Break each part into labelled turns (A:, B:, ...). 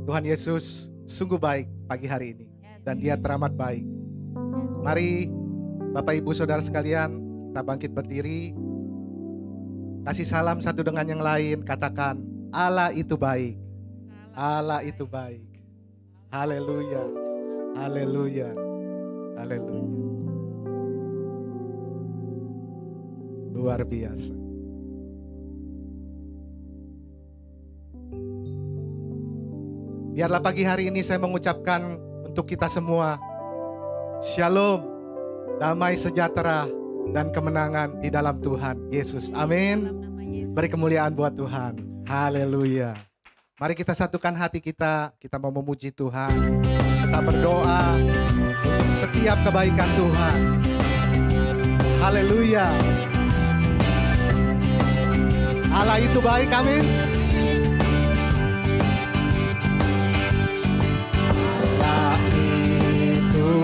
A: Tuhan Yesus sungguh baik pagi hari ini, dan Dia teramat baik. Mari Bapak Ibu Saudara sekalian, kita bangkit berdiri, kasih salam satu dengan yang lain, katakan Allah itu baik. Allah itu baik. Haleluya. Haleluya. Haleluya. Luar biasa. Biarlah pagi hari ini saya mengucapkan untuk kita semua Shalom, damai sejahtera dan kemenangan di dalam Tuhan Yesus. Amin. Beri kemuliaan buat Tuhan. Haleluya. Mari kita satukan hati kita mau memuji Tuhan. Kita berdoa untuk setiap kebaikan Tuhan. Haleluya. Allah itu baik, amin. Allah itu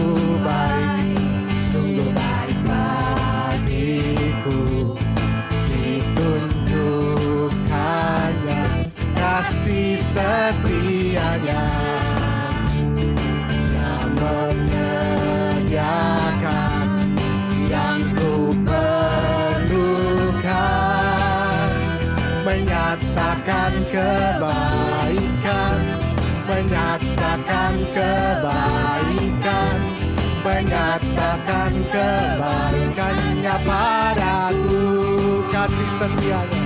A: baik, sungguh baik bagiku. Ditunjukkannya kasih setianya yang menyediakan yang ku perlukan, menyatakan kebaikan, menyatakan kebaikan, menyatakan kebaikannya padaku. Kasih setianya,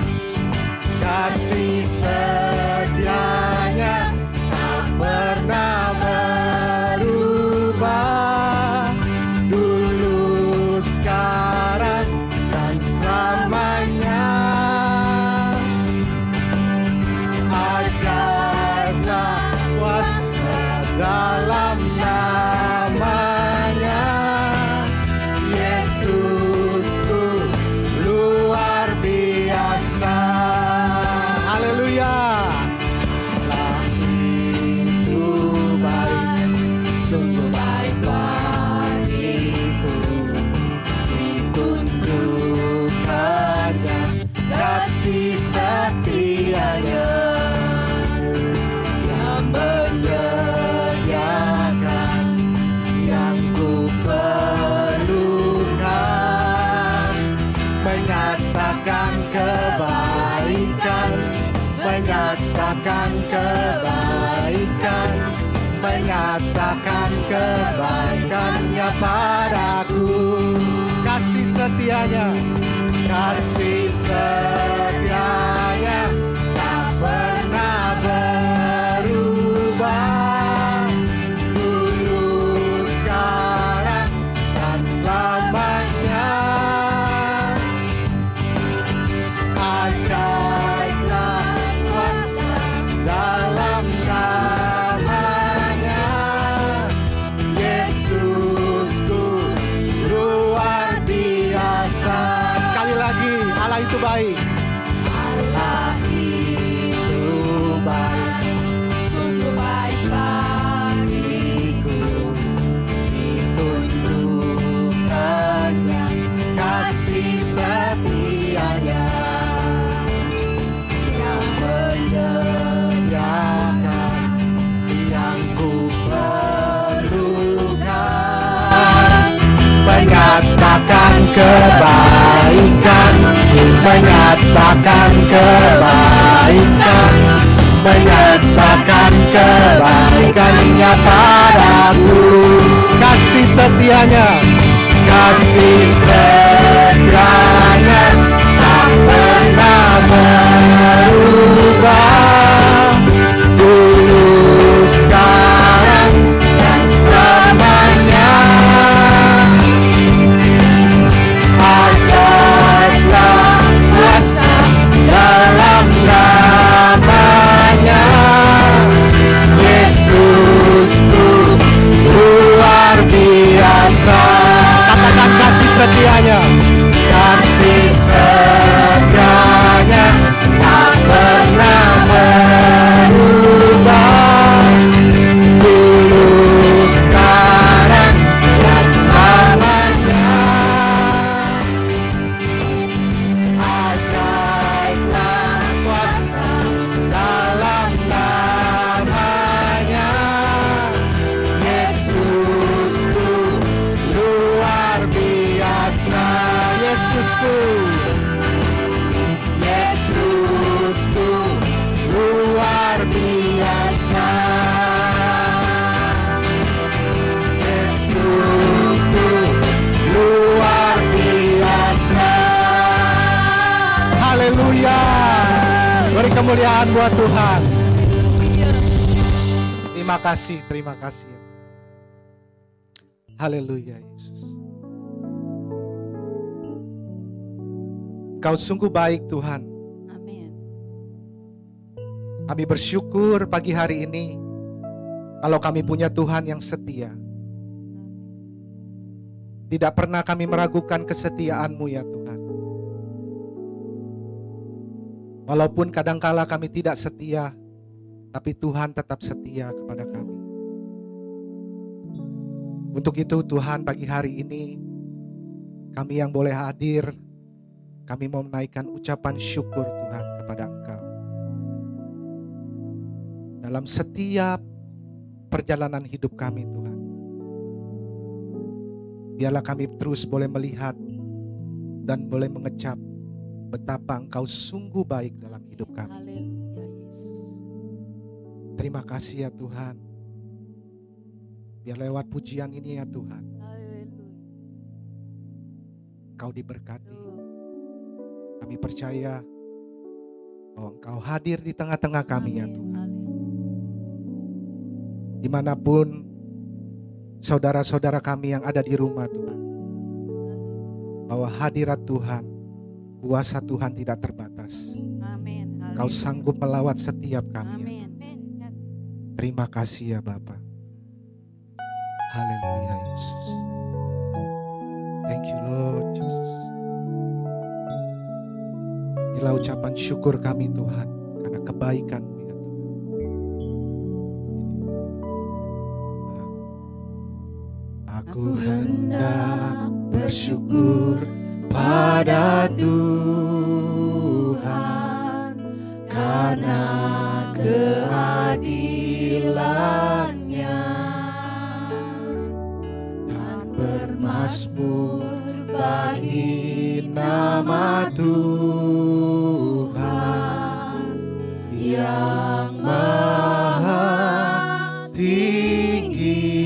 A: kasih setianya tak pernah berubah, dulu, sekarang, dan selamanya. Ajaiblah kuasa dalam namanya, Yesusku luar biasa. Haleluya. Allah itu baik, sungguh baik bagiku. Ditunjukkannya kasih setianya yang menyediakan yang ku perlukan, menyatakan kebaikan, menyatakan kebaikan, menyatakan kebaikannya padaku. Kasih setianya, kasih setianya tak pernah berubah, dulu, sekarang, dan selamanya. Ajaiblah kuasa dalam namanya, Yesusku luar biasa. Sekali lagi, Allah itu baik. Allah itu baik, sungguh baik bagiku. Ditunjukkannya kasih setianya yang menyediakan yang ku perlukan, menyatakan kebaikan, menyatakan kebaikan, menyatakan kebaikannya padaku. Kasih setianya, kasih setianya tak pernah berubah, dulu, sekarang, dan selamanya. Ajaiblah kuasa dalam namanya, Yesusku luar biasa. Katakan kasih setianya, kasih setianya tak pernah kemuliaan buat Tuhan. Terima kasih. Haleluya Yesus. Kau sungguh baik Tuhan.
B: Amin.
A: Kami bersyukur pagi hari ini kalau kami punya Tuhan yang setia. Tidak pernah kami meragukan kesetiaan-Mu ya Tuhan. Walaupun kadangkala kami tidak setia, tapi Tuhan tetap setia kepada kami. Untuk itu Tuhan pagi hari ini, kami yang boleh hadir, kami mau menaikkan ucapan syukur Tuhan kepada Engkau. Dalam setiap perjalanan hidup kami Tuhan, biarlah kami terus boleh melihat dan boleh mengecap betapa Engkau sungguh baik dalam hidup kami.
B: Haleluya Yesus.
A: Terima kasih ya Tuhan. Biar lewat pujian ini ya Tuhan,
B: Haleluya.
A: Engkau diberkati. Kami percaya bahwa Engkau hadir di tengah-tengah kami ya Tuhan. Dimanapun saudara-saudara kami yang ada di rumah Tuhan, bahwa hadirat Tuhan, kuasa Tuhan tidak terbatas.
B: Amin.
A: Engkau sanggup melawat setiap kami ya.
B: Amin.
A: Terima kasih ya Bapa. Haleluya Yesus. Thank you Lord Jesus. Inilah ucapan syukur kami Tuhan karena kebaikan-Mu ya Tuhan. Aku hendak bersyukur pada Tuhan karena keadilan-Nya dan bermasmur bagi nama Tuhan yang maha tinggi.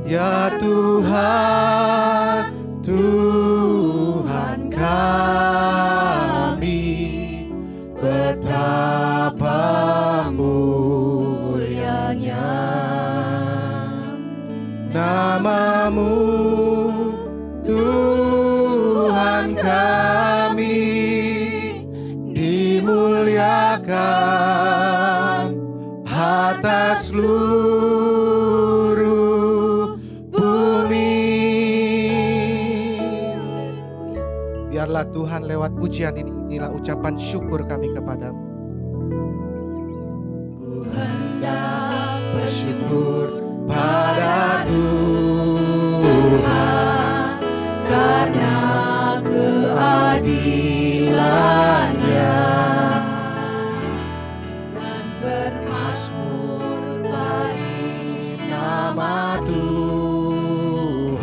A: Ya Tuhan, Tuhan kami, betapa mulianya nama-Mu, Tuhan kami, dimuliakan atas seluruh bumi. Biarlah Tuhan lewat pujian ini, inilah ucapan syukur kami kepadamu. Ku hendak bersyukur pada Tuhan karena keadilan-Nya dan bermasmur bagi nama Tuhan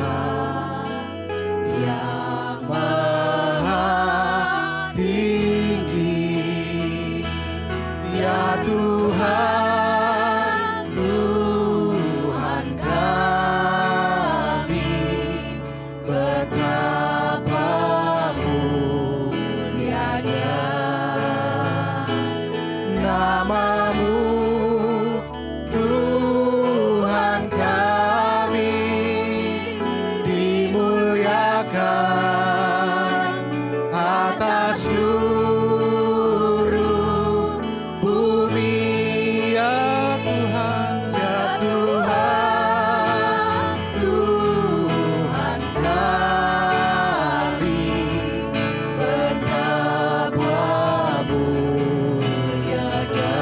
A: yang maha tinggi. Ya Tuhan, Tuhan kami, betapa mulianya nama-Mu, Tuhan kami, dimuliakan atas seluruh bumi. Ya Tuhan, ya Tuhan, Tuhan kami, betapa mulianya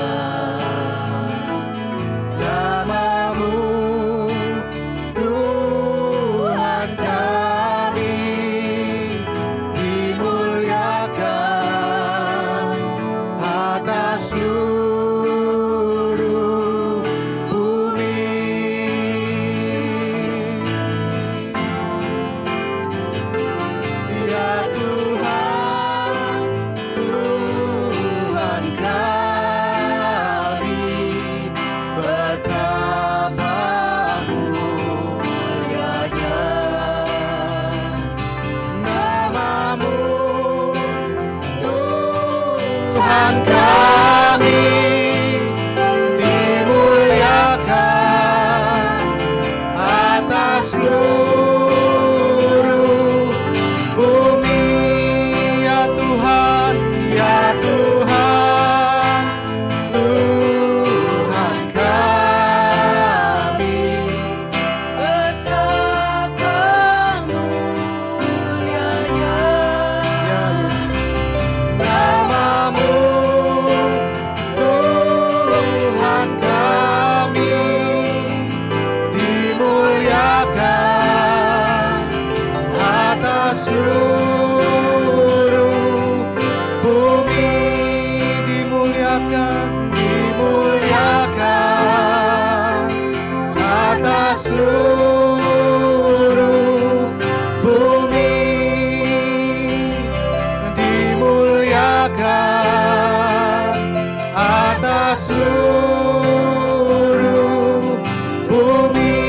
A: seluruh bumi.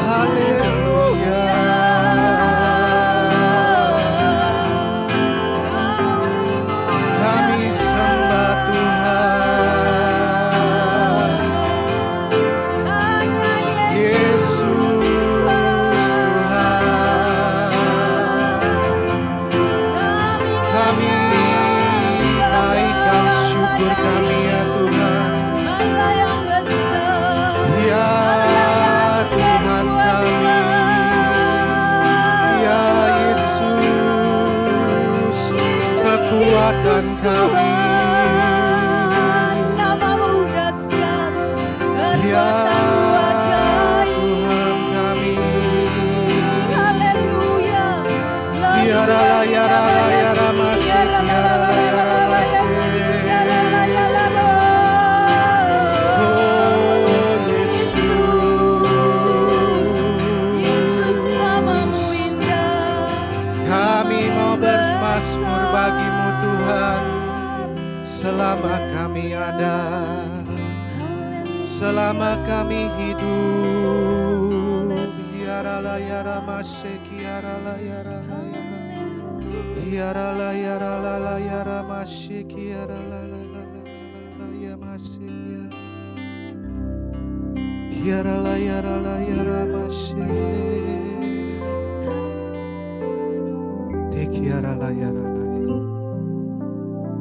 A: Haleluya. Kami sembah Tuhan. Yesus Tuhan. Kami naikkan syukur kami ya Tuhan. Ya Tuhan kami. Ya Yesus, kekuatan kami. Ya Tuhan kami. Ya Rala, ya Rala, ya Ramasik, ya Rala, ya Ramasik. Oh Yesus, kami mau bermasmur bagimu Tuhan, selama kami ada, selama kami hidup. Ya Rala, ya Ramasik, ya Rala, ya Rala, ya Rala. Ya Rala, ya Rala, ya Ramasik, ya Rala, ya Masik, ya. Ya Rala, ya Rala, ya Ramasik. Teki ya Rala, ya Rala, ya.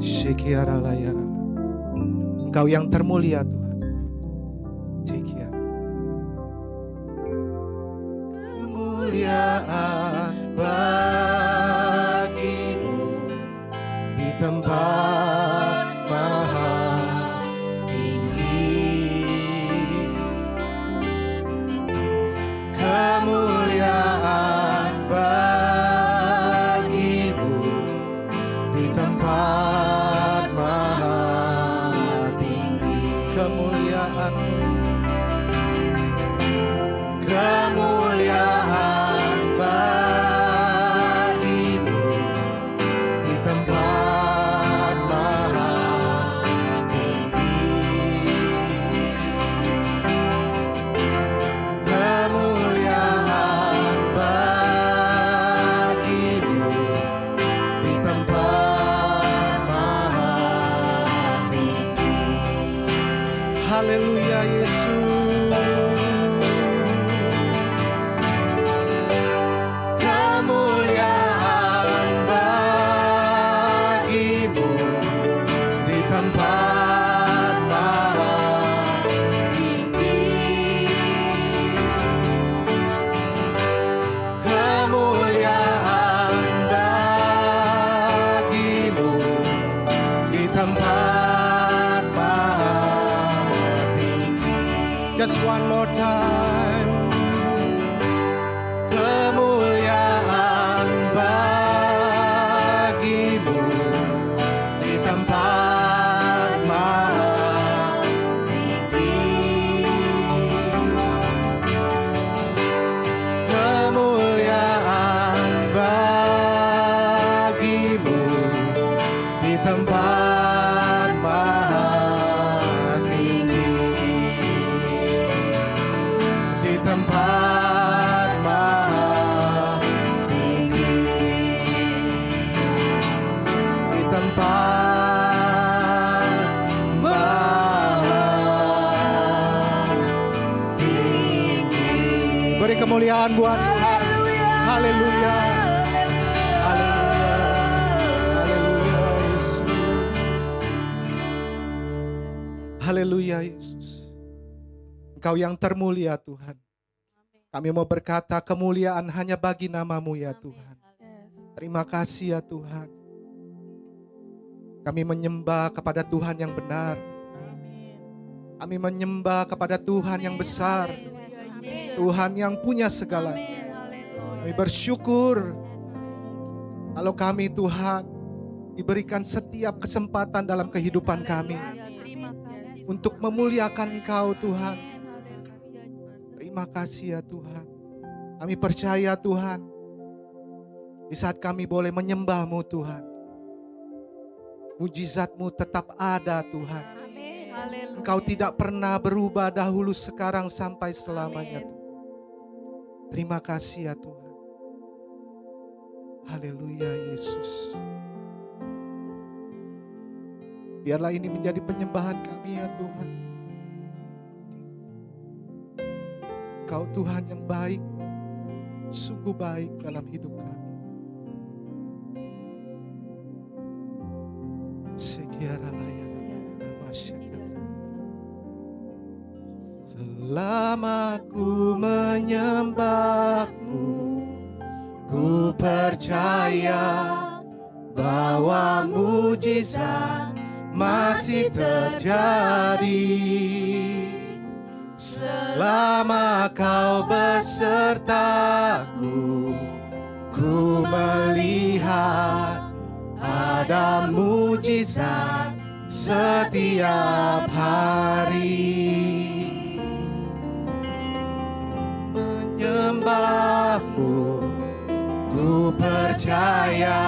A: Sheki ya Rala, ya Rala. Engkau yang termulia Tuhan. Teki ya. Kemuliaan bagimu di tempat maha tinggi. Kemuliaan bagimu di tempat maha tinggi. Kemuliaan, kemuliaan bagimu di tempat maha tinggi. Kemuliaan bagimu di tempat maha tinggi. Haleluya Yesus. Kemuliaan bagimu di tempat maha tinggi. Kemuliaan bagimu di tempat maha tinggi. Just one more time. Kemuliaan bagimu di tempat maha tinggi. Kemuliaan bagimu di tempat maha tinggi. Di tempat maha tinggi. Di tempat maha tinggi. Beri kemuliaan buat Tuhan. Haleluya. Haleluya. Haleluya Yesus. Haleluya Yesus. Engkau yang termulia Tuhan. Kami mau berkata kemuliaan hanya bagi nama-Mu ya Tuhan. Terima kasih ya Tuhan. Kami menyembah kepada Tuhan yang benar. Kami menyembah kepada Tuhan yang besar. Tuhan yang punya segalanya. Kami bersyukur kalau kami Tuhan diberikan setiap kesempatan dalam kehidupan kami untuk memuliakan Engkau Tuhan. Terima kasih ya Tuhan. Kami percaya Tuhan, Di saat kami boleh menyembah-Mu Tuhan, mujizat-Mu tetap ada Tuhan.
B: Amin. Haleluya.
A: Engkau tidak pernah berubah dahulu, sekarang, sampai selamanya
B: Amin.
A: Tuhan. Terima kasih ya Tuhan. Haleluya Yesus. Biarlah ini menjadi penyembahan kami ya Tuhan. Engkau Tuhan yang baik, sungguh baik dalam hidup kami. Selama ku menyembah-Mu, ku percaya bahwa mujizat masih terjadi. Selama Kau besertaku, ku melihat ada mujizat setiap hari. Menyembah-Mu, ku percaya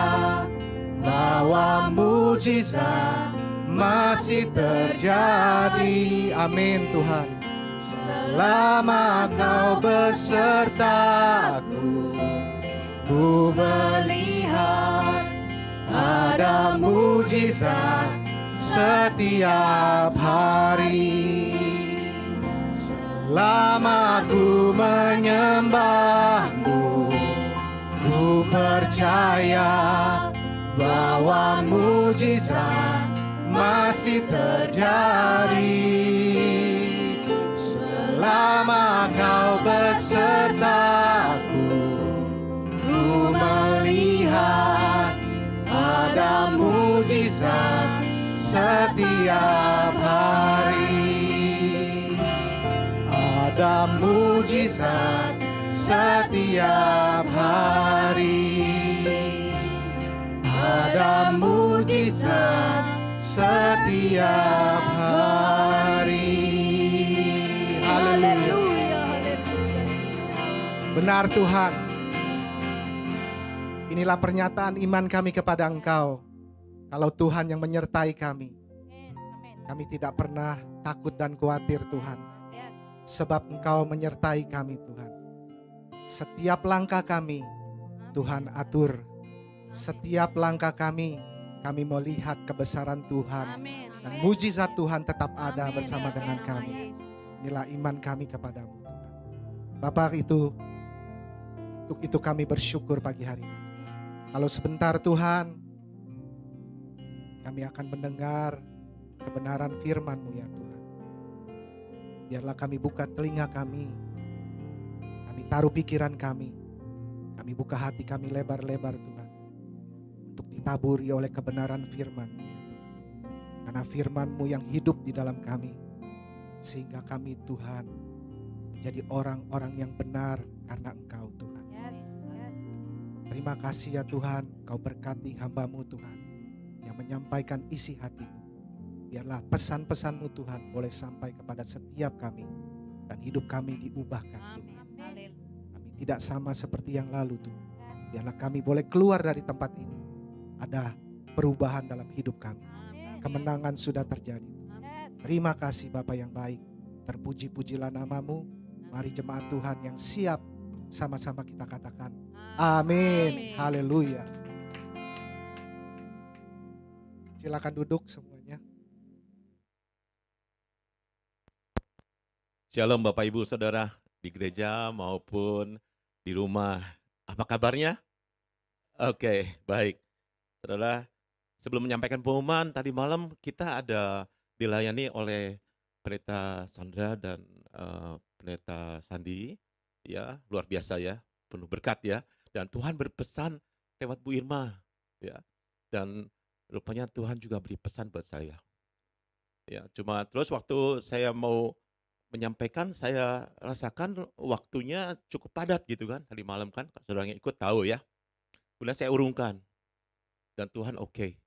A: bahwa mujizat masih terjadi. Amin Tuhan. Selama Kau besertaku, ku melihat ada mujizat setiap hari. Selama ku menyembah-Mu, ku percaya bahwa mujizat masih terjadi. Selama Kau besertaku, ku melihat ada mujizat setiap hari. Ada mujizat setiap hari. Ada mujizat setiap hari. Haleluya. Benar Tuhan. Inilah pernyataan iman kami kepada Engkau. Kalau Tuhan yang menyertai kami, kami tidak pernah takut dan khawatir Tuhan. Sebab Engkau menyertai kami Tuhan. Setiap langkah kami Tuhan atur. Setiap langkah kami melihat kebesaran Tuhan. Dan mujizat Tuhan tetap ada bersama dengan kami. Inilah iman kami kepadamu Tuhan. Bapak untuk itu kami bersyukur pagi hari ini. Kalau sebentar Tuhan, kami akan mendengar kebenaran firman-Mu ya Tuhan. Biarlah kami buka telinga kami taruh pikiran kami buka hati kami lebar-lebar Tuhan. Untuk ditaburi oleh kebenaran firman-Mu ya Tuhan. Karena firman-Mu yang hidup di dalam kami. Sehingga kami Tuhan menjadi orang-orang yang benar karena Engkau Tuhan. Terima kasih ya Tuhan, Kau berkati hamba-Mu Tuhan yang menyampaikan isi hati-Mu. Biarlah pesan-pesan-Mu Tuhan boleh sampai kepada setiap kami dan hidup kami diubahkan Tuhan. Kami tidak sama seperti yang lalu Tuhan. Biarlah kami boleh keluar dari tempat ini. Ada perubahan dalam hidup kami. Kemenangan sudah terjadi. Terima kasih Bapa yang baik. Terpuji-pujilah nama-Mu. Mari jemaat Tuhan yang siap sama-sama kita katakan amin. Haleluya. Silakan duduk semuanya.
C: Shalom Bapak Ibu Saudara di gereja maupun di rumah. Apa kabarnya? Oke, baik. Saudara, sebelum menyampaikan pengumuman tadi malam kita ada dilayani oleh Pendeta Sandra dan Pendeta Sandi. Ya, luar biasa ya, penuh berkat ya. Dan Tuhan berpesan lewat Bu Irma ya. Dan rupanya Tuhan juga beri pesan buat saya. Ya, cuma terus waktu saya mau menyampaikan, saya rasakan waktunya cukup padat gitu kan. Tadi malam kan, saudara yang ikut tahu ya. Kemudian saya urungkan. Dan Tuhan oke.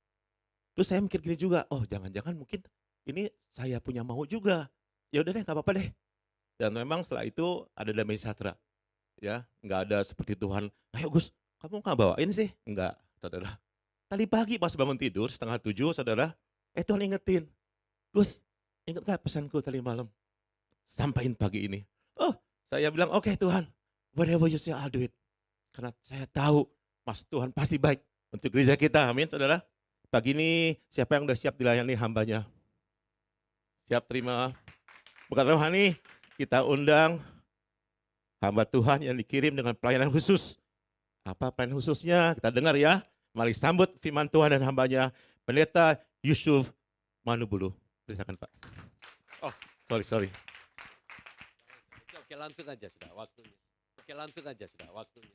C: Terus saya mikir gini juga, oh jangan-jangan mungkin ini saya punya mau juga. Ya udah deh, gak apa-apa deh. Dan memang setelah itu ada damai sejahtera. Ya, nggak ada seperti Tuhan, ayo Gus, kamu nggak bawain sih? Enggak, saudara. Tadi pagi pas bangun tidur setengah 7, saudara, Tuhan ingetin, Gus, inget gak pesanku tadi malam? Sampaikan pagi ini. Oh, saya bilang, oke Tuhan, whatever you say, I'll do it. Karena saya tahu, Mas Tuhan pasti baik untuk gereja kita, amin saudara. Pagi ini, siapa yang udah siap dilayani hambanya? Siap terima berkat rohani, kita undang hamba Tuhan yang dikirim dengan pelayanan khusus. Apa pelayanan khususnya? Kita dengar ya. Mari sambut firman Tuhan dan hambanya, Pendeta Yusuf Manubulu. Silakan Pak. Oh, sorry.
D: Oke, langsung aja sudah waktunya. Oke, langsung aja sudah waktunya.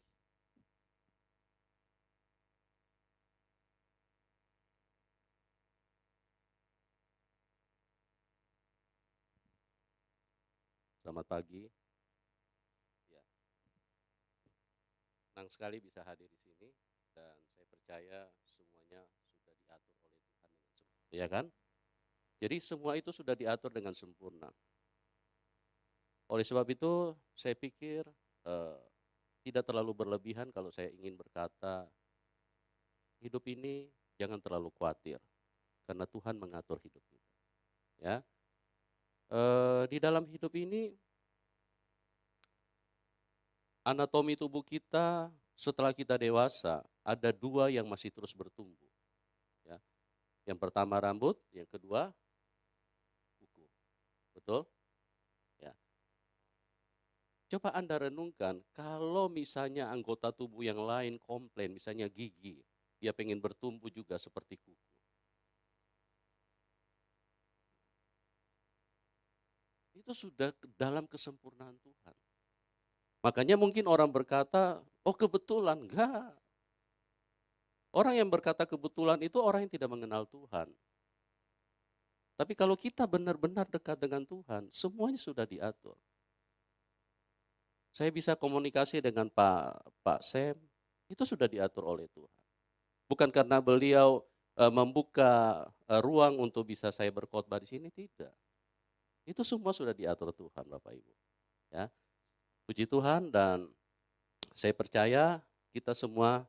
D: Selamat pagi. Ya. Senang sekali bisa hadir di sini dan saya percaya semuanya sudah diatur oleh Tuhan dengan sempurna. Ya kan? Jadi semua itu sudah diatur dengan sempurna. Oleh sebab itu saya pikir tidak terlalu berlebihan kalau saya ingin berkata hidup ini jangan terlalu khawatir karena Tuhan mengatur hidup kita. Ya, di dalam hidup ini anatomi tubuh kita setelah kita dewasa ada dua yang masih terus bertumbuh. Ya, yang pertama rambut, yang kedua kuku. Betul? Coba Anda renungkan, kalau misalnya anggota tubuh yang lain komplain, misalnya gigi, dia pengen bertumbuh juga seperti kuku. Itu sudah dalam kesempurnaan Tuhan. Makanya mungkin orang berkata, oh kebetulan, enggak. Orang yang berkata kebetulan itu orang yang tidak mengenal Tuhan. Tapi kalau kita benar-benar dekat dengan Tuhan, semuanya sudah diatur. Saya bisa komunikasi dengan Pak Sam, itu sudah diatur oleh Tuhan. Bukan karena beliau membuka ruang untuk bisa saya berkhotbah di sini, tidak. Itu semua sudah diatur Tuhan, Bapak Ibu. Ya, puji Tuhan dan saya percaya kita semua.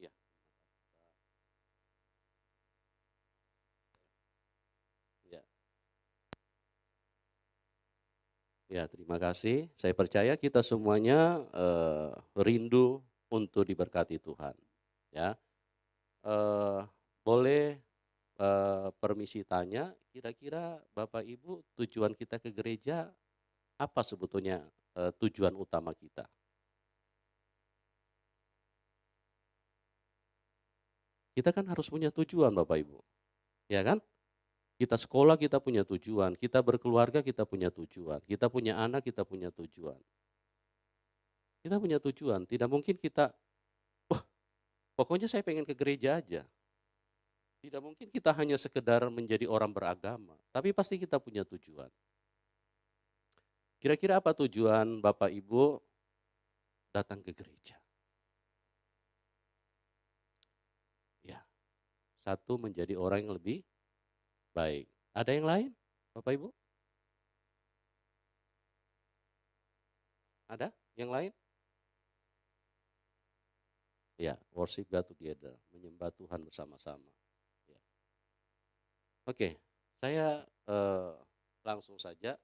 D: Ya. Ya. Ya, terima kasih. Saya percaya kita semuanya rindu untuk diberkati Tuhan. Ya, boleh permisi tanya, kira-kira Bapak Ibu tujuan kita ke gereja apa sebetulnya tujuan utama kita? Kita kan harus punya tujuan Bapak Ibu, ya kan? Kita sekolah kita punya tujuan, kita berkeluarga kita punya tujuan, kita punya anak kita punya tujuan. Kita punya tujuan, tidak mungkin kita, wah pokoknya saya pengen ke gereja aja. Tidak mungkin kita hanya sekedar menjadi orang beragama, tapi pasti kita punya tujuan. Kira-kira apa tujuan Bapak Ibu datang ke gereja? Ya, satu menjadi orang yang lebih baik. Ada yang lain Bapak Ibu? Ada yang lain? Ya, worship God together, menyembah Tuhan bersama-sama. Ya. Oke, saya langsung saja.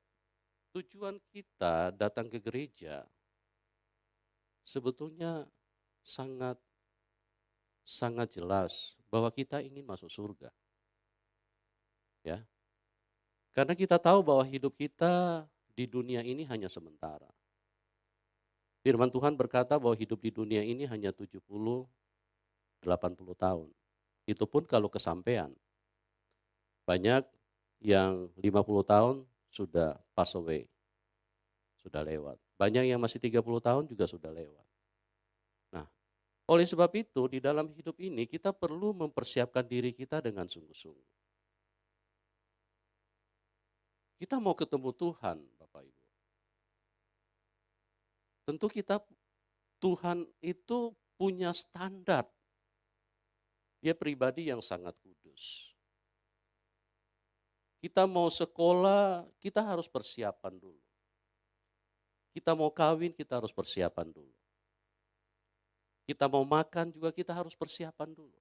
D: Tujuan kita datang ke gereja sebetulnya sangat jelas bahwa kita ingin masuk surga. Ya. Karena kita tahu bahwa hidup kita di dunia ini hanya sementara. Firman Tuhan berkata bahwa hidup di dunia ini hanya 70-80 tahun. Itu pun kalau kesampaian. Banyak yang 50 tahun sudah pass away, sudah lewat. Banyak yang masih 30 tahun juga sudah lewat. Nah, oleh sebab itu di dalam hidup ini kita perlu mempersiapkan diri kita dengan sungguh-sungguh. Kita mau ketemu Tuhan, Bapak Ibu. Tentu Tuhan itu punya standar. Dia pribadi yang sangat kudus. Kita mau sekolah, kita harus persiapan dulu. Kita mau kawin, kita harus persiapan dulu. Kita mau makan juga kita harus persiapan dulu.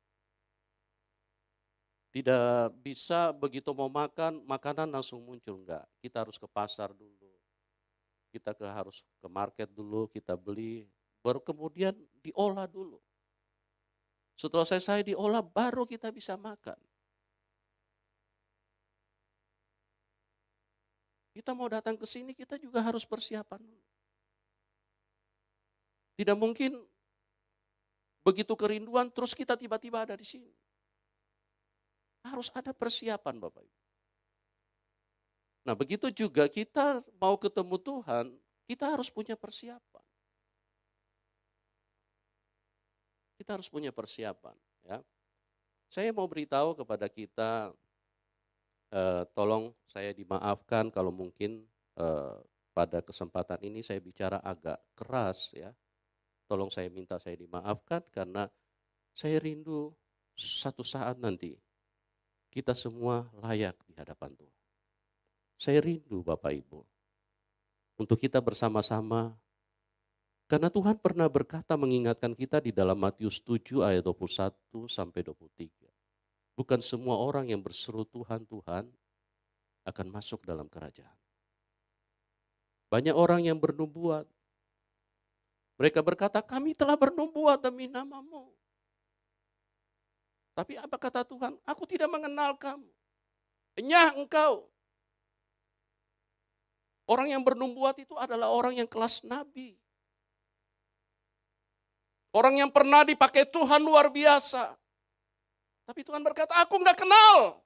D: Tidak bisa begitu mau makan, makanan langsung muncul, enggak. Kita harus ke pasar dulu. Kita harus ke market dulu, kita beli, baru kemudian diolah dulu. Setelah selesai diolah, baru kita bisa makan. Kita mau datang ke sini, kita juga harus persiapan dulu. Tidak mungkin begitu kerinduan, terus kita tiba-tiba ada di sini. Harus ada persiapan, Bapak Ibu. Nah, begitu juga kita mau ketemu Tuhan, kita harus punya persiapan. Kita harus punya persiapan. Ya. Saya mau beritahu kepada kita, tolong saya dimaafkan kalau mungkin pada kesempatan ini saya bicara agak keras, ya. Tolong saya minta saya dimaafkan karena saya rindu satu saat nanti kita semua layak di hadapan Tuhan. Saya rindu Bapak Ibu untuk kita bersama-sama, karena Tuhan pernah berkata mengingatkan kita di dalam Matius 7 ayat 21 sampai 23. Bukan semua orang yang berseru Tuhan, Tuhan akan masuk dalam kerajaan. Banyak orang yang bernubuat. Mereka berkata, kami telah bernubuat demi nama-Mu. Tapi apa kata Tuhan? Aku tidak mengenal kamu. Enyah engkau. Orang yang bernubuat itu adalah orang yang kelas nabi. Orang yang pernah dipakai Tuhan luar biasa. Tapi Tuhan berkata, aku enggak kenal.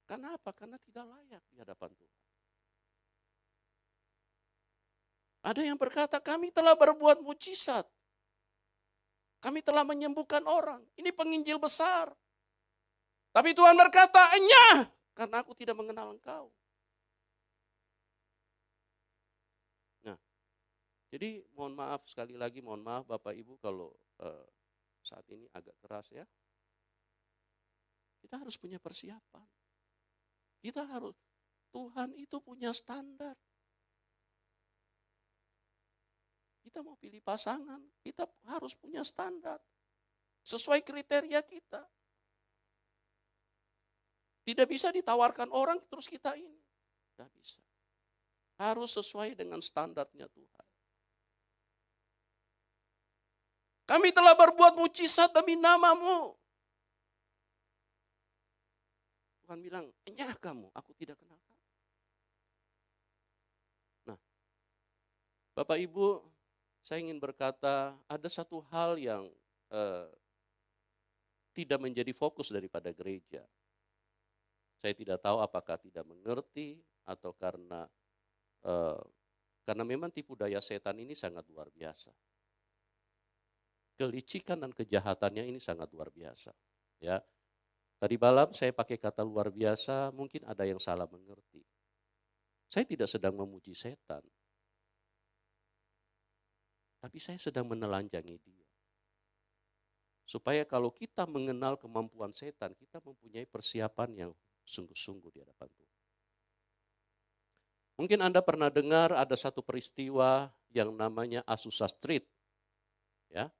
D: Karena apa? Karena tidak layak di hadapan Tuhan. Ada yang berkata, kami telah berbuat mujizat. Kami telah menyembuhkan orang. Ini penginjil besar. Tapi Tuhan berkata, enyah, karena aku tidak mengenal engkau. Nah, jadi mohon maaf sekali lagi, mohon maaf Bapak Ibu kalau saat ini agak keras ya. Kita harus punya persiapan. Kita harus, Tuhan itu punya standar. Kita mau pilih pasangan, kita harus punya standar. Sesuai kriteria kita. Tidak bisa ditawarkan orang terus kita ini. Tidak bisa. Harus sesuai dengan standarnya Tuhan. Kami telah berbuat mujizat demi nama-Mu. Tuhan bilang, enyah kamu, aku tidak kenal kamu. Nah, Bapak Ibu, saya ingin berkata, ada satu hal yang tidak menjadi fokus daripada gereja. Saya tidak tahu apakah tidak mengerti atau karena memang tipu daya setan ini sangat luar biasa. Kelicikan dan kejahatannya ini sangat luar biasa. Ya, tadi malam saya pakai kata luar biasa, mungkin ada yang salah mengerti. Saya tidak sedang memuji setan. Tapi saya sedang menelanjangi dia. Supaya kalau kita mengenal kemampuan setan, kita mempunyai persiapan yang sungguh-sungguh di hadapan Tuhan. Mungkin Anda pernah dengar ada satu peristiwa yang namanya Azusa Street. Ya.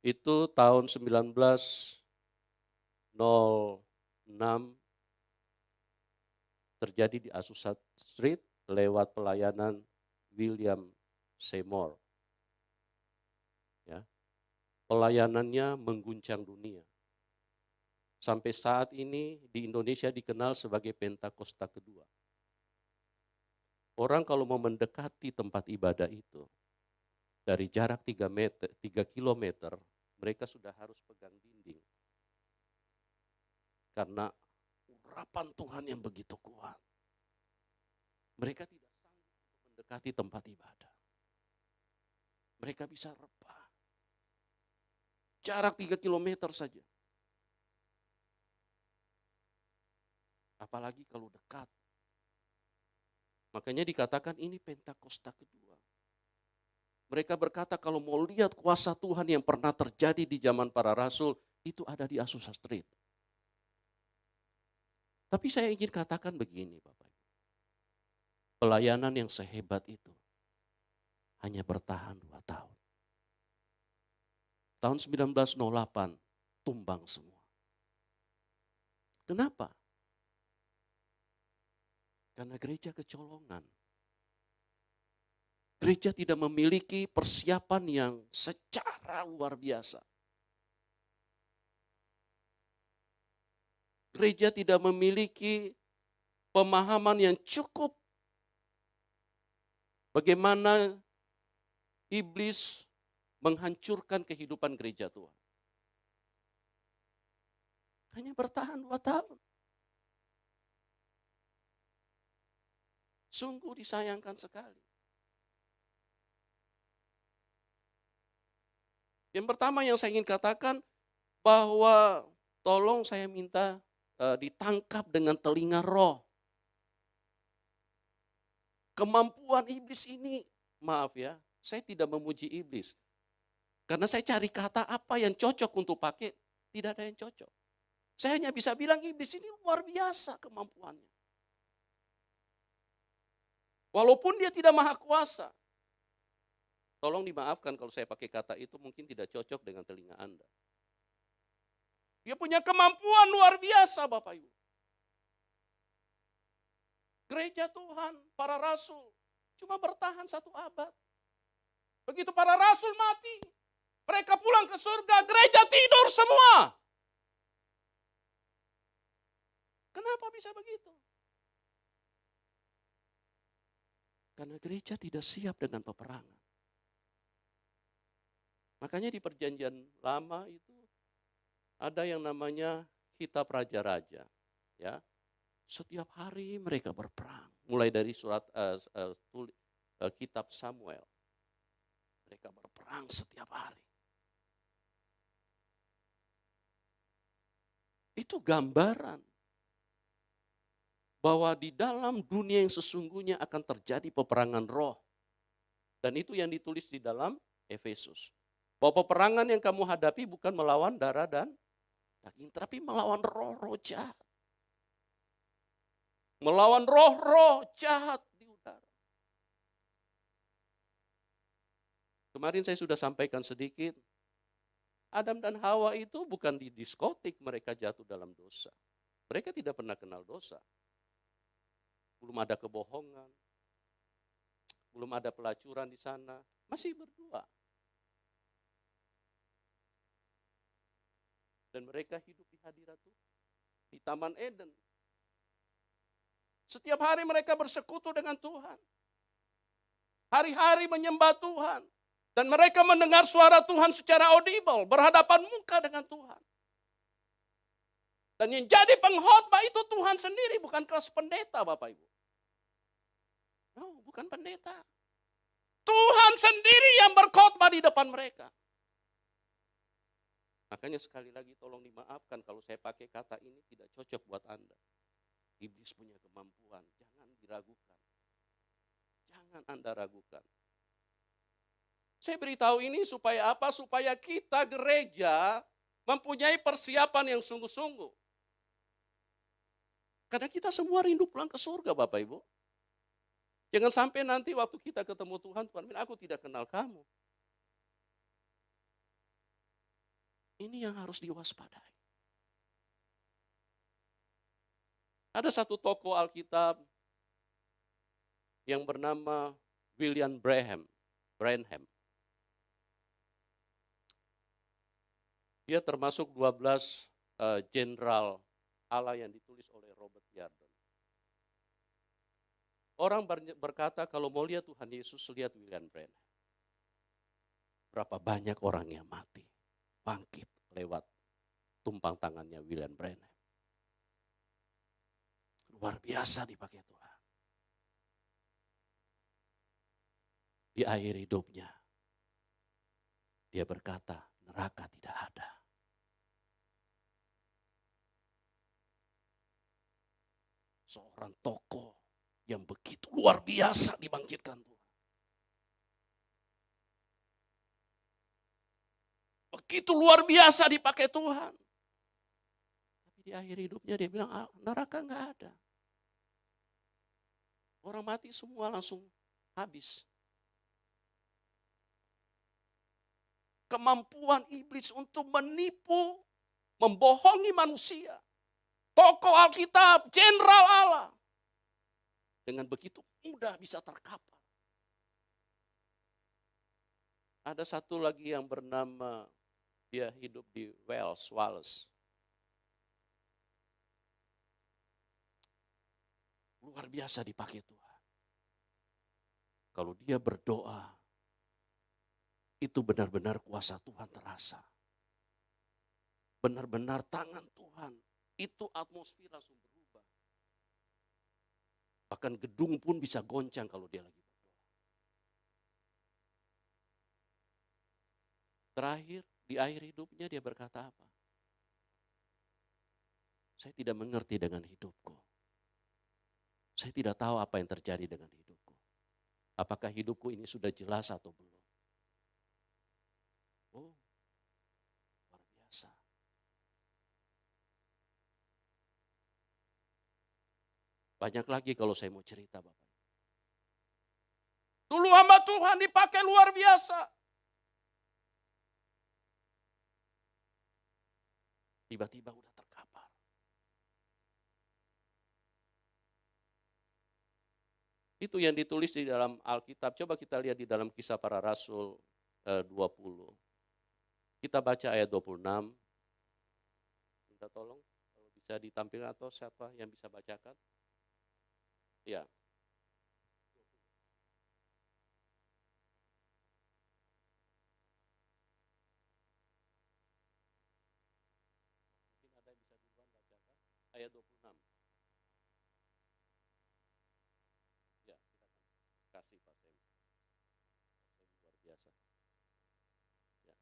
D: Itu tahun 1906 terjadi di Azusa Street lewat pelayanan William Seymour. Ya. Pelayanannya mengguncang dunia. Sampai saat ini di Indonesia dikenal sebagai Pentakosta kedua. Orang kalau mau mendekati tempat ibadah itu, dari jarak 3 kilometer, mereka sudah harus pegang dinding. Karena urapan Tuhan yang begitu kuat. Mereka tidak sanggup mendekati tempat ibadah. Mereka bisa rebah. Jarak 3 kilometer saja. Apalagi kalau dekat. Makanya dikatakan ini Pentakosta kedua. Mereka berkata kalau mau lihat kuasa Tuhan yang pernah terjadi di zaman para rasul, itu ada di Azusa Street. Tapi saya ingin katakan begini Bapak. Pelayanan yang sehebat itu hanya bertahan 2 tahun. Tahun 1908 tumbang semua. Kenapa? Karena gereja kecolongan. Gereja tidak memiliki persiapan yang secara luar biasa. Gereja tidak memiliki pemahaman yang cukup bagaimana iblis menghancurkan kehidupan gereja Tuhan. Hanya bertahan 2 tahun. Sungguh disayangkan sekali. Yang pertama yang saya ingin katakan bahwa tolong saya minta ditangkap dengan telinga roh. Kemampuan iblis ini, maaf ya, saya tidak memuji iblis. Karena saya cari kata apa yang cocok untuk pakai, tidak ada yang cocok. Saya hanya bisa bilang iblis ini luar biasa kemampuannya. Walaupun dia tidak maha kuasa. Tolong dimaafkan kalau saya pakai kata itu mungkin tidak cocok dengan telinga Anda. Dia punya kemampuan luar biasa Bapak Ibu. Gereja Tuhan, para rasul, cuma bertahan 1 abad. Begitu para rasul mati, mereka pulang ke surga, gereja tidur semua. Kenapa bisa begitu? Karena gereja tidak siap dengan peperangan. Makanya di perjanjian lama itu ada yang namanya kitab raja-raja. Ya, setiap hari mereka berperang. Mulai dari surat kitab Samuel. Mereka berperang setiap hari. Itu gambaran bahwa di dalam dunia yang sesungguhnya akan terjadi peperangan roh. Dan itu yang ditulis di dalam Efesus. Bahwa peperangan yang kamu hadapi bukan melawan darah dan daging, tapi melawan roh-roh jahat. Melawan roh-roh jahat di udara. Kemarin saya sudah sampaikan sedikit, Adam dan Hawa itu bukan di diskotik mereka jatuh dalam dosa. Mereka tidak pernah kenal dosa. Belum ada kebohongan, belum ada pelacuran di sana, masih berdua. Dan mereka hidup di hadirat Tuhan, di Taman Eden. Setiap hari mereka bersekutu dengan Tuhan. Hari-hari menyembah Tuhan. Dan mereka mendengar suara Tuhan secara audible, berhadapan muka dengan Tuhan. Dan yang jadi pengkhotbah itu Tuhan sendiri, bukan kelas pendeta Bapak Ibu. No, bukan pendeta. Tuhan sendiri yang berkhotbah di depan mereka. Makanya sekali lagi tolong dimaafkan kalau saya pakai kata ini tidak cocok buat Anda. Iblis punya kemampuan, jangan diragukan. Jangan Anda ragukan. Saya beritahu ini supaya apa? Supaya kita gereja mempunyai persiapan yang sungguh-sungguh. Karena kita semua rindu pulang ke surga Bapak Ibu. Jangan sampai nanti waktu kita ketemu Tuhan, Tuhan bilang, aku tidak kenal kamu. Ini yang harus diwaspadai. Ada satu tokoh Alkitab yang bernama William Branham. Dia termasuk 12 jenderal Allah yang ditulis oleh Robert Yardon. Orang berkata kalau mau lihat Tuhan Yesus, lihat William Branham. Berapa banyak orang yang mati, bangkit lewat tumpang tangannya William Branham. Luar biasa dipakai Tuhan. Di akhir hidupnya, dia berkata, neraka tidak ada. Seorang tokoh yang begitu luar biasa dibangkitkan Tuhan. Begitu luar biasa dipakai Tuhan. Tapi di akhir hidupnya dia bilang, neraka nggak ada. Orang mati semua langsung habis. kemampuan iblis untuk menipu, membohongi manusia. Tokoh Alkitab, jenderal Allah. Dengan begitu mudah bisa terkapar. Ada satu lagi yang bernama, dia hidup di Wales. Luar biasa dipakai Tuhan. Kalau dia berdoa, itu benar-benar kuasa Tuhan terasa. Benar-benar tangan Tuhan, itu atmosfer langsung berubah. Bahkan gedung pun bisa goncang kalau dia lagi berdoa. Terakhir, di akhir hidupnya dia berkata apa? Saya tidak mengerti dengan hidupku. Saya tidak tahu apa yang terjadi dengan hidupku. Apakah hidupku ini sudah jelas atau belum? Oh, luar biasa. Banyak lagi kalau saya mau cerita, Bapak. Dulu hamba Tuhan dipakai luar biasa. Tiba-tiba udah terkapar. Itu yang ditulis di dalam Alkitab. Coba kita lihat di dalam Kisah Para Rasul 20. Kita baca ayat 26. Minta tolong kalau bisa ditampilkan atau siapa yang bisa bacakan. Ya. Mungkin ada yang bisa duluan bacakan. Ayat 26. Ya, kita akan kasih Pak Sem. Luar biasa. Ya.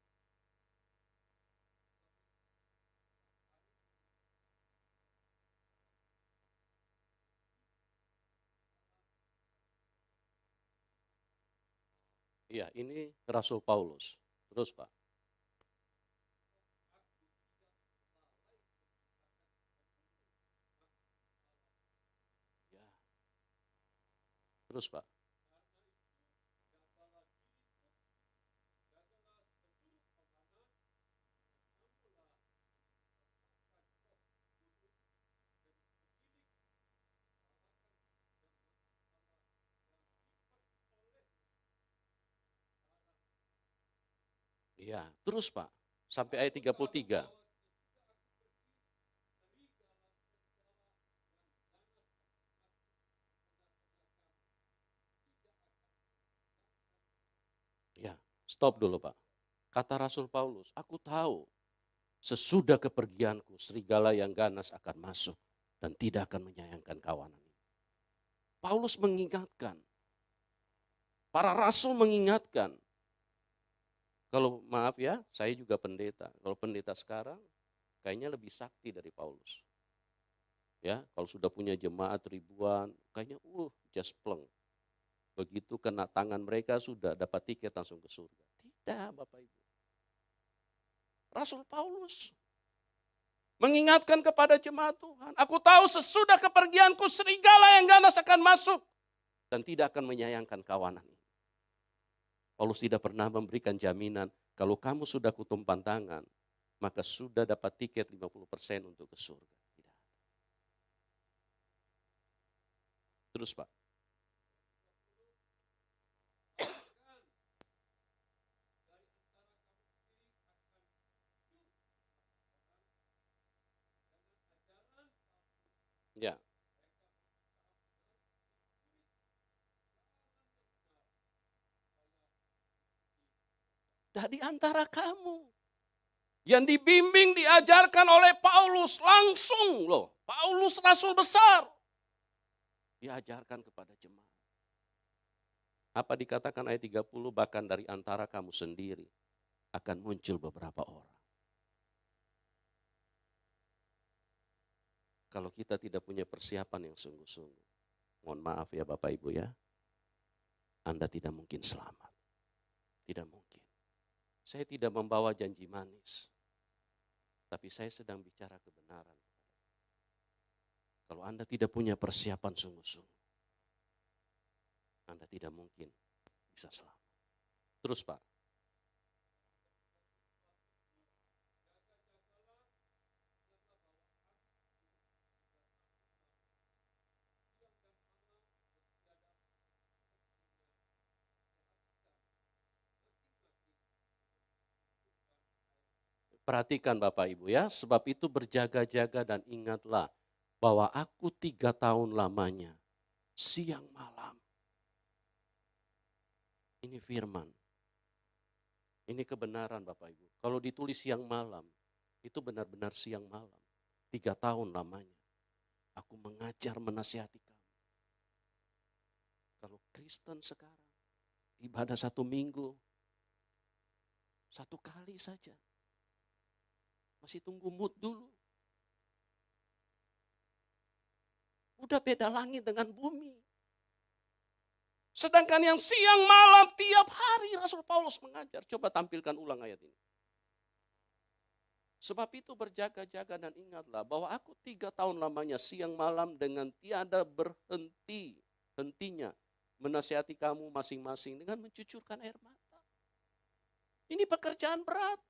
D: Iya, ini Rasul Paulus. Terus Pak. Ya. Terus Pak. Iya, terus Pak. Sampai ayat 33. Ya, stop dulu Pak. Kata Rasul Paulus, aku tahu sesudah kepergianku serigala yang ganas akan masuk dan tidak akan menyayangkan kawanan ini. Paulus mengingatkan, para rasul mengingatkan, kalau maaf ya, saya juga pendeta. Kalau pendeta sekarang, kayaknya lebih sakti dari Paulus. Ya, kalau sudah punya jemaat ribuan, kayaknya just pleng. Begitu kena tangan mereka sudah dapat tiket langsung ke surga. Tidak, Bapak Ibu. Rasul Paulus mengingatkan kepada jemaat Tuhan, aku tahu sesudah kepergianku serigala yang ganas akan masuk dan tidak akan menyayangkan kawanan ini. Paulus tidak pernah memberikan jaminan, kalau kamu sudah kutumpan tangan, maka sudah dapat tiket 50% untuk ke surga. Tidak. Terus Pak. Ya. Dari antara kamu yang dibimbing, diajarkan oleh Paulus langsung loh. Paulus rasul besar. Diajarkan kepada jemaat. Apa dikatakan ayat 30, bahkan dari antara kamu sendiri akan muncul beberapa orang. Kalau kita tidak punya persiapan yang sungguh-sungguh, mohon maaf ya Bapak Ibu ya, Anda tidak mungkin selamat. Tidak mungkin. Saya tidak membawa janji manis, tapi saya sedang bicara kebenaran. Kalau Anda tidak punya persiapan sungguh-sungguh, Anda tidak mungkin bisa selamat. Terus Pak. Perhatikan Bapak Ibu ya, sebab itu berjaga-jaga dan ingatlah bahwa aku 3 tahun lamanya, siang malam. Ini firman, ini kebenaran Bapak Ibu. Kalau ditulis siang malam, itu benar-benar siang malam. 3 tahun lamanya, aku mengajar menasihati kamu. Kalau Kristen sekarang, ibadah 1 minggu, 1 kali saja. Masih tunggu mood dulu. Udah beda langit dengan bumi. Sedangkan yang siang malam tiap hari Rasul Paulus mengajar. Coba tampilkan ulang ayat ini. Sebab itu berjaga-jaga dan ingatlah bahwa aku 3 tahun lamanya siang malam dengan tiada hentinya menasihati kamu masing-masing dengan mencucurkan air mata. Ini pekerjaan berat.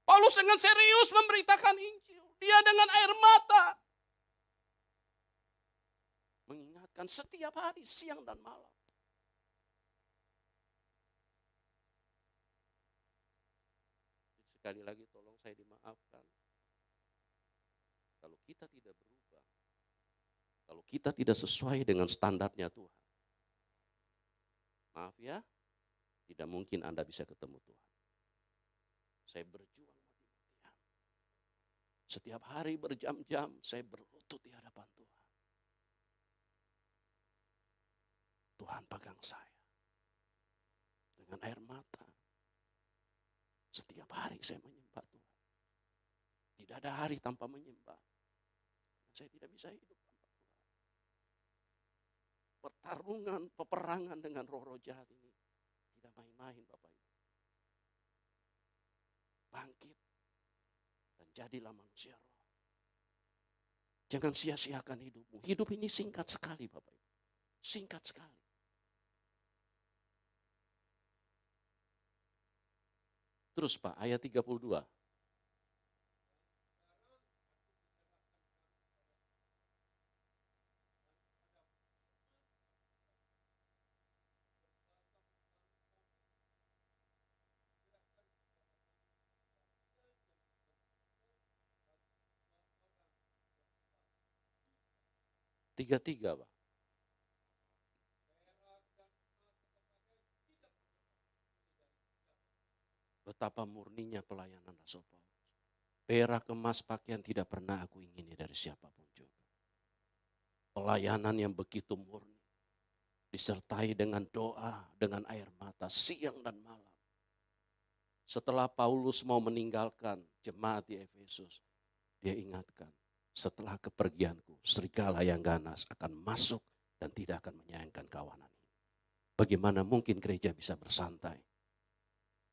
D: Paulus dengan serius memberitakan Injil. Dia dengan air mata mengingatkan setiap hari, siang dan malam. Sekali lagi tolong saya dimaafkan. Kalau kita tidak berubah, kalau kita tidak sesuai dengan standarnya Tuhan, maaf ya, tidak mungkin Anda bisa ketemu Tuhan. Saya berjuang mati-matian. Setiap hari berjam-jam saya berlutut di hadapan Tuhan. Tuhan pegang saya. Dengan air mata. Setiap hari saya menyembah Tuhan. Tidak ada hari tanpa menyembah. Saya tidak bisa hidup tanpa Tuhan. Pertarungan, peperangan dengan roh-roh jahat ini tidak main-main Bapak Ibu. Bangkit dan jadilah manusia roh. Jangan sia-siakan hidupmu. Hidup ini singkat sekali Bapak Ibu. Singkat sekali. Terus Pak, ayat 32. Tiga Pak. Betapa murninya pelayanan Rasul Paulus. Perak, emas, pakaian tidak pernah aku ingini dari siapapun juga. Pelayanan yang begitu murni. Disertai dengan doa, dengan air mata, siang dan malam. Setelah Paulus mau meninggalkan jemaat di Efesus, dia ingatkan, setelah kepergianku, serigala yang ganas akan masuk dan tidak akan menyayangkan kawanan ini. Bagaimana mungkin gereja bisa bersantai?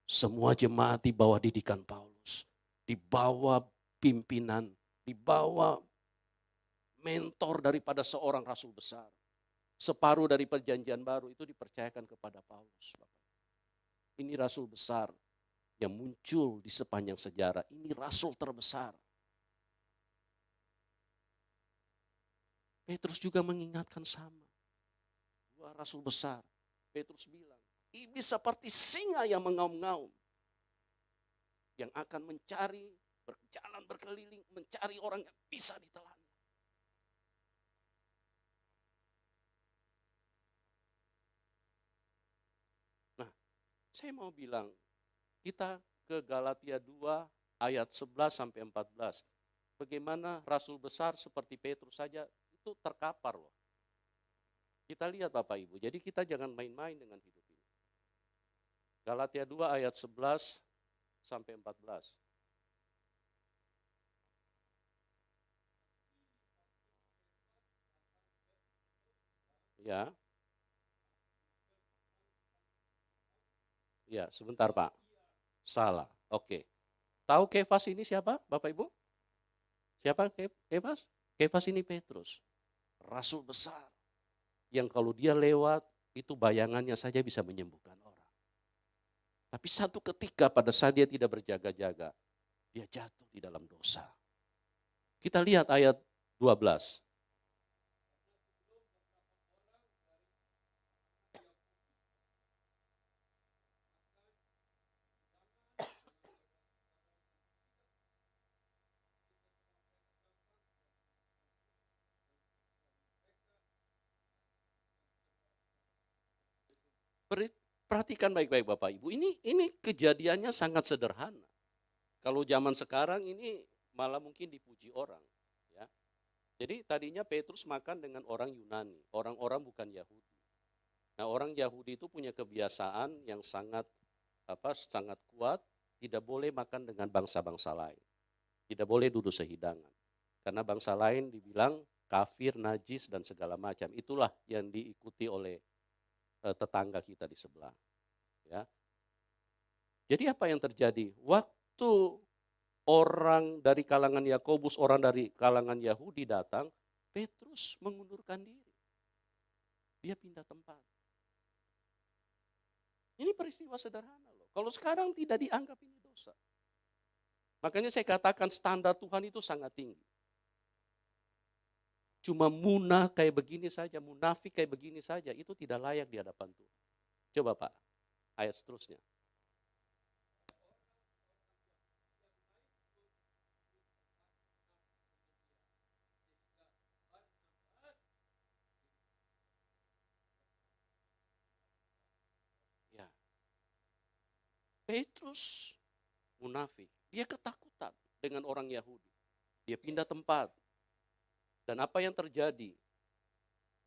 D: Semua jemaat di bawah didikan Paulus, di bawah pimpinan, di bawah mentor daripada seorang rasul besar. Separuh dari perjanjian baru itu dipercayakan kepada Paulus. Ini rasul besar yang muncul di sepanjang sejarah. Ini rasul terbesar. Petrus juga mengingatkan sama. Dua rasul besar. Petrus bilang, iblis seperti singa yang mengaum-ngaum. Yang akan mencari, berjalan berkeliling, mencari orang yang bisa ditelan. Nah, saya mau bilang, kita ke Galatia 2 ayat 11 sampai 14. Bagaimana rasul besar seperti Petrus saja itu terkapar loh. Kita lihat Bapak Ibu, jadi kita jangan main-main dengan hidup ini. Galatia 2 ayat 11 sampai 14. Ya. Ya, sebentar Pak. Salah. Oke. Tahu Kefas ini siapa, Bapak Ibu? Siapa Kefas? Kefas ini Petrus. Rasul besar. Yang kalau dia lewat, itu bayangannya saja bisa menyembuhkan orang. Tapi satu ketika pada saat dia tidak berjaga-jaga, dia jatuh di dalam dosa. Kita lihat ayat 12. Perhatikan baik-baik Bapak Ibu, ini kejadiannya sangat sederhana. Kalau zaman sekarang ini malah mungkin dipuji orang. Ya. Jadi tadinya Petrus makan dengan orang Yunani, orang-orang bukan Yahudi. Nah, orang Yahudi itu punya kebiasaan yang sangat kuat, tidak boleh makan dengan bangsa-bangsa lain. Tidak boleh duduk sehidangan. Karena bangsa lain dibilang kafir, najis, dan segala macam. Itulah yang diikuti oleh tetangga kita di sebelah. Ya. Jadi apa yang terjadi? Waktu orang dari kalangan Yakobus, orang dari kalangan Yahudi datang, Petrus mengundurkan diri. Dia pindah tempat. Ini peristiwa sederhana loh. Kalau sekarang tidak dianggap ini dosa. Makanya saya katakan standar Tuhan itu sangat tinggi. Cuma kayak begini saja, munafik kayak begini saja, itu tidak layak di hadapan Tuhan. Coba Pak, ayat seterusnya. Ya. Petrus munafik, dia ketakutan dengan orang Yahudi. Dia pindah tempat. Dan apa yang terjadi?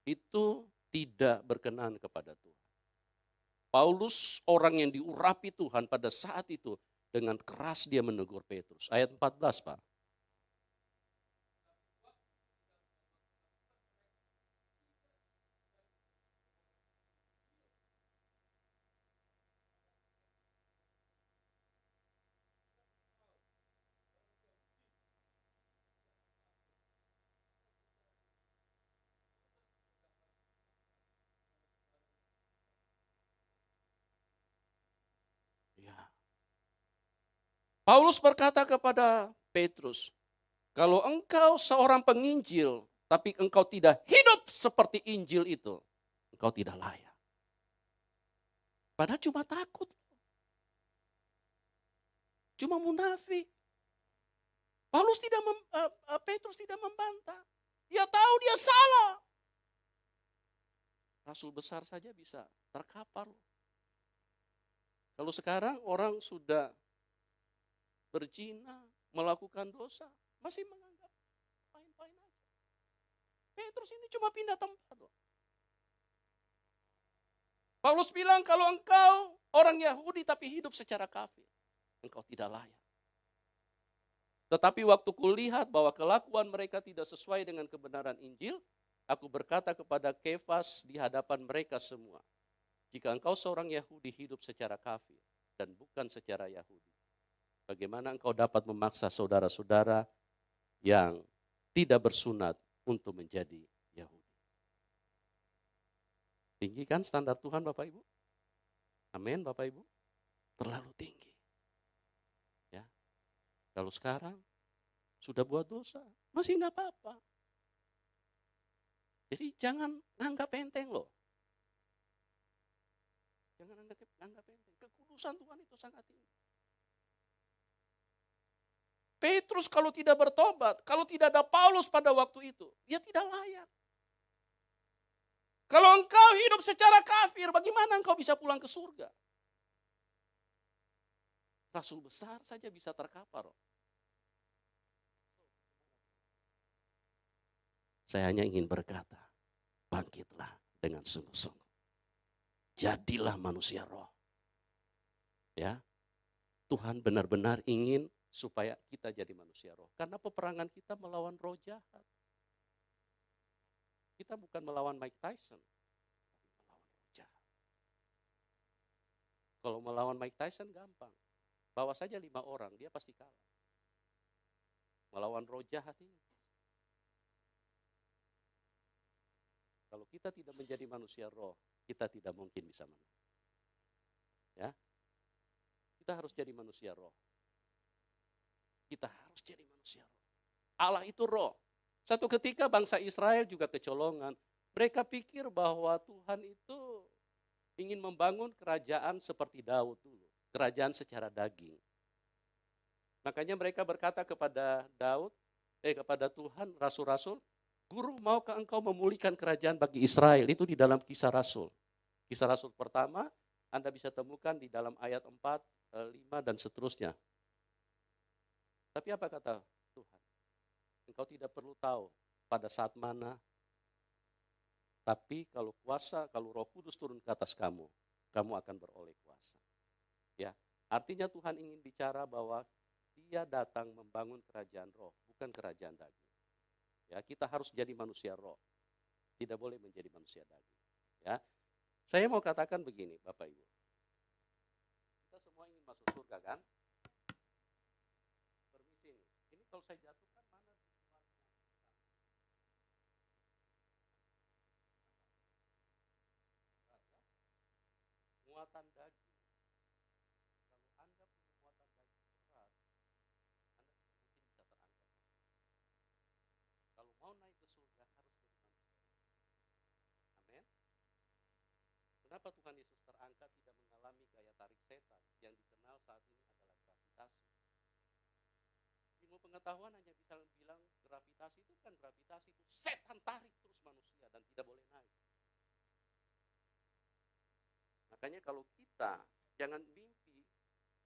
D: Itu tidak berkenan kepada Tuhan. Paulus orang yang diurapi Tuhan pada saat itu dengan keras dia menegur Petrus. Ayat 14 Pak. Ya. Paulus berkata kepada Petrus, kalau engkau seorang penginjil, tapi engkau tidak hidup seperti Injil itu, engkau tidak layak. Padahal cuma takut. Cuma munafik. Petrus tidak membantah. Dia tahu dia salah. Rasul besar saja bisa terkapar. Kalau sekarang orang sudah berzina, melakukan dosa, masih menganggap fine-fine aja. Petrus ini cuma pindah tempat. Paulus bilang kalau engkau orang Yahudi tapi hidup secara kafir, engkau tidak layak. Tetapi waktu kulihat bahwa kelakuan mereka tidak sesuai dengan kebenaran Injil, aku berkata kepada Kefas di hadapan mereka semua, jika engkau seorang Yahudi hidup secara kafir dan bukan secara Yahudi, bagaimana engkau dapat memaksa saudara-saudara yang tidak bersunat untuk menjadi Yahudi? Tinggi kan standar Tuhan Bapak Ibu? Amin Bapak Ibu? Terlalu tinggi. Ya. Kalau sekarang sudah buat dosa, masih nggak apa-apa. Jadi jangan anggap enteng loh. Jangan anggap enteng. Kekudusan Tuhan itu sangat tinggi. Petrus kalau tidak bertobat, kalau tidak ada Paulus pada waktu itu, dia tidak layak. Kalau engkau hidup secara kafir, bagaimana engkau bisa pulang ke surga? Rasul besar saja bisa terkapar. Saya hanya ingin berkata, bangkitlah dengan sungguh-sungguh. Jadilah manusia roh. Ya, Tuhan benar-benar ingin supaya kita jadi manusia roh. Karena peperangan kita melawan roh jahat. Kita bukan melawan Mike Tyson, tapi melawan roh jahat. Kalau melawan Mike Tyson gampang. Bawa saja 5 orang, dia pasti kalah. Melawan roh jahat ini. Kalau kita tidak menjadi manusia roh, kita tidak mungkin bisa menang. Ya, kita harus jadi manusia roh. Kita harus jadi manusia roh. Allah itu roh. Satu ketika bangsa Israel juga kecolongan. Mereka pikir bahwa Tuhan itu ingin membangun kerajaan seperti Daud dulu. Kerajaan secara daging. Makanya mereka berkata kepada kepada Tuhan, rasul-rasul, Guru, maukah engkau memulihkan kerajaan bagi Israel? Itu di dalam Kisah Rasul. Kisah Rasul pertama, Anda bisa temukan di dalam ayat 4, 5, dan seterusnya. Tapi apa kata Tuhan? Engkau tidak perlu tahu pada saat mana, tapi kalau Roh Kudus turun ke atas kamu, kamu akan beroleh kuasa. Ya, artinya Tuhan ingin bicara bahwa Dia datang membangun kerajaan roh, bukan kerajaan daging. Ya, kita harus jadi manusia roh, tidak boleh menjadi manusia daging. Ya, saya mau katakan begini, Bapak Ibu. Kita semua ingin masuk surga, kan? Permisi nih. Ini kalau saya jatuhkan mana? Muatan daging. Kalau Anda punya muatan daging berat, Anda mungkin bisa terangkat. Kalau mau naik ke surga harus jadi manusia. Amin. Kenapa Tuhan Yesus terangkat tidak mengalami gaya tarik setan yang dikenal saat ini adalah gravitasi? Ilmu pengetahuan hanya bisa bilang gravitasi itu kan gravitasi itu setan tarik terus manusia dan tidak boleh naik. Makanya kalau kita jangan mimpi,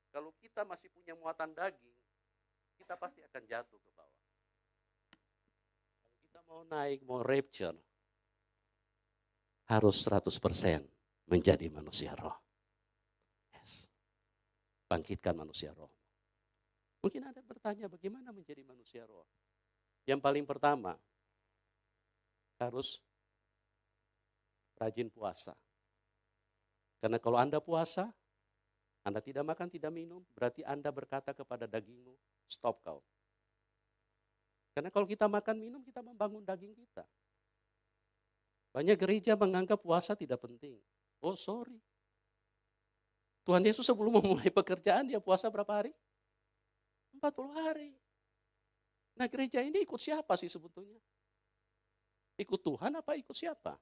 D: kalau kita masih punya muatan daging, kita pasti akan jatuh ke bawah. Kalau kita mau naik, mau rapture, harus 100% menjadi manusia roh. Yes. Bangkitkan manusia roh. Mungkin Anda bertanya bagaimana menjadi manusia roh? Yang paling pertama, harus rajin puasa. Karena kalau Anda puasa, Anda tidak makan, tidak minum, berarti Anda berkata kepada dagingmu, stop kau. Karena kalau kita makan minum, kita membangun daging kita. Banyak gereja menganggap puasa tidak penting. Oh sorry. Tuhan Yesus sebelum memulai pekerjaan, dia puasa berapa hari? 40 hari. Nah gereja ini ikut siapa sih sebetulnya? Ikut Tuhan apa ikut siapa?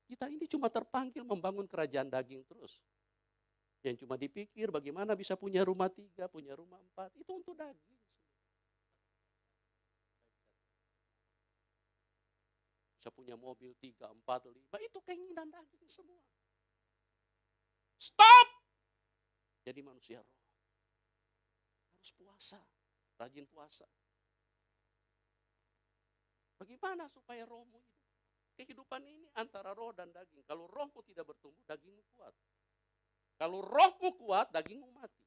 D: Kita ini cuma terpanggil membangun kerajaan daging terus. Yang cuma dipikir bagaimana bisa punya rumah 3, punya rumah 4, itu untuk daging. Bisa punya mobil 3, 4, 5, itu keinginan daging semua. Stop! Jadi manusia roh. Harus puasa, rajin puasa. Bagaimana supaya rohmu hidup? Kehidupan ini antara roh dan daging. Kalau rohmu tidak bertumbuh, dagingmu kuat. Kalau rohmu kuat, dagingmu mati.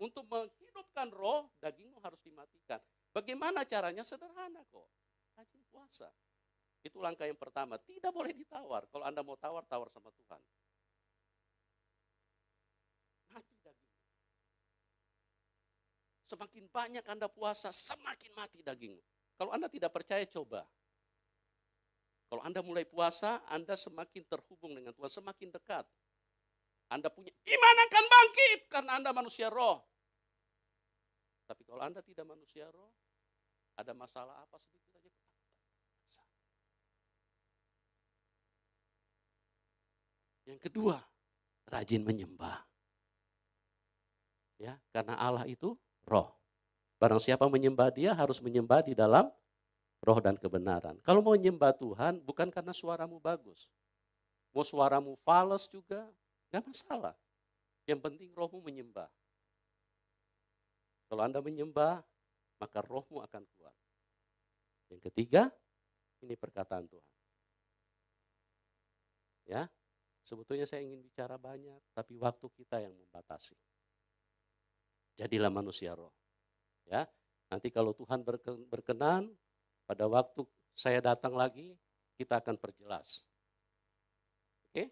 D: Untuk menghidupkan roh, dagingmu harus dimatikan. Bagaimana caranya? Sederhana kok. Rajin puasa. Itu langkah yang pertama. Tidak boleh ditawar. Kalau Anda mau tawar, tawar sama Tuhan. Mati dagingmu. Semakin banyak Anda puasa, semakin mati dagingmu. Kalau Anda tidak percaya, coba. Kalau Anda mulai puasa, Anda semakin terhubung dengan Tuhan, semakin dekat. Anda punya iman akan bangkit karena Anda manusia roh. Tapi kalau Anda tidak manusia roh, ada masalah apa sedikit aja ketakutan. Yang kedua, rajin menyembah. Ya, karena Allah itu roh. Barang siapa menyembah Dia harus menyembah di dalam roh dan kebenaran. Kalau mau menyembah Tuhan, bukan karena suaramu bagus. Mau suaramu fals juga, gak masalah. Yang penting rohmu menyembah. Kalau Anda menyembah, maka rohmu akan kuat. Yang ketiga, ini perkataan Tuhan. Ya, sebetulnya saya ingin bicara banyak, tapi waktu kita yang membatasi. Jadilah manusia roh. Ya, nanti kalau Tuhan berkenan, pada waktu saya datang lagi, kita akan perjelas. Oke?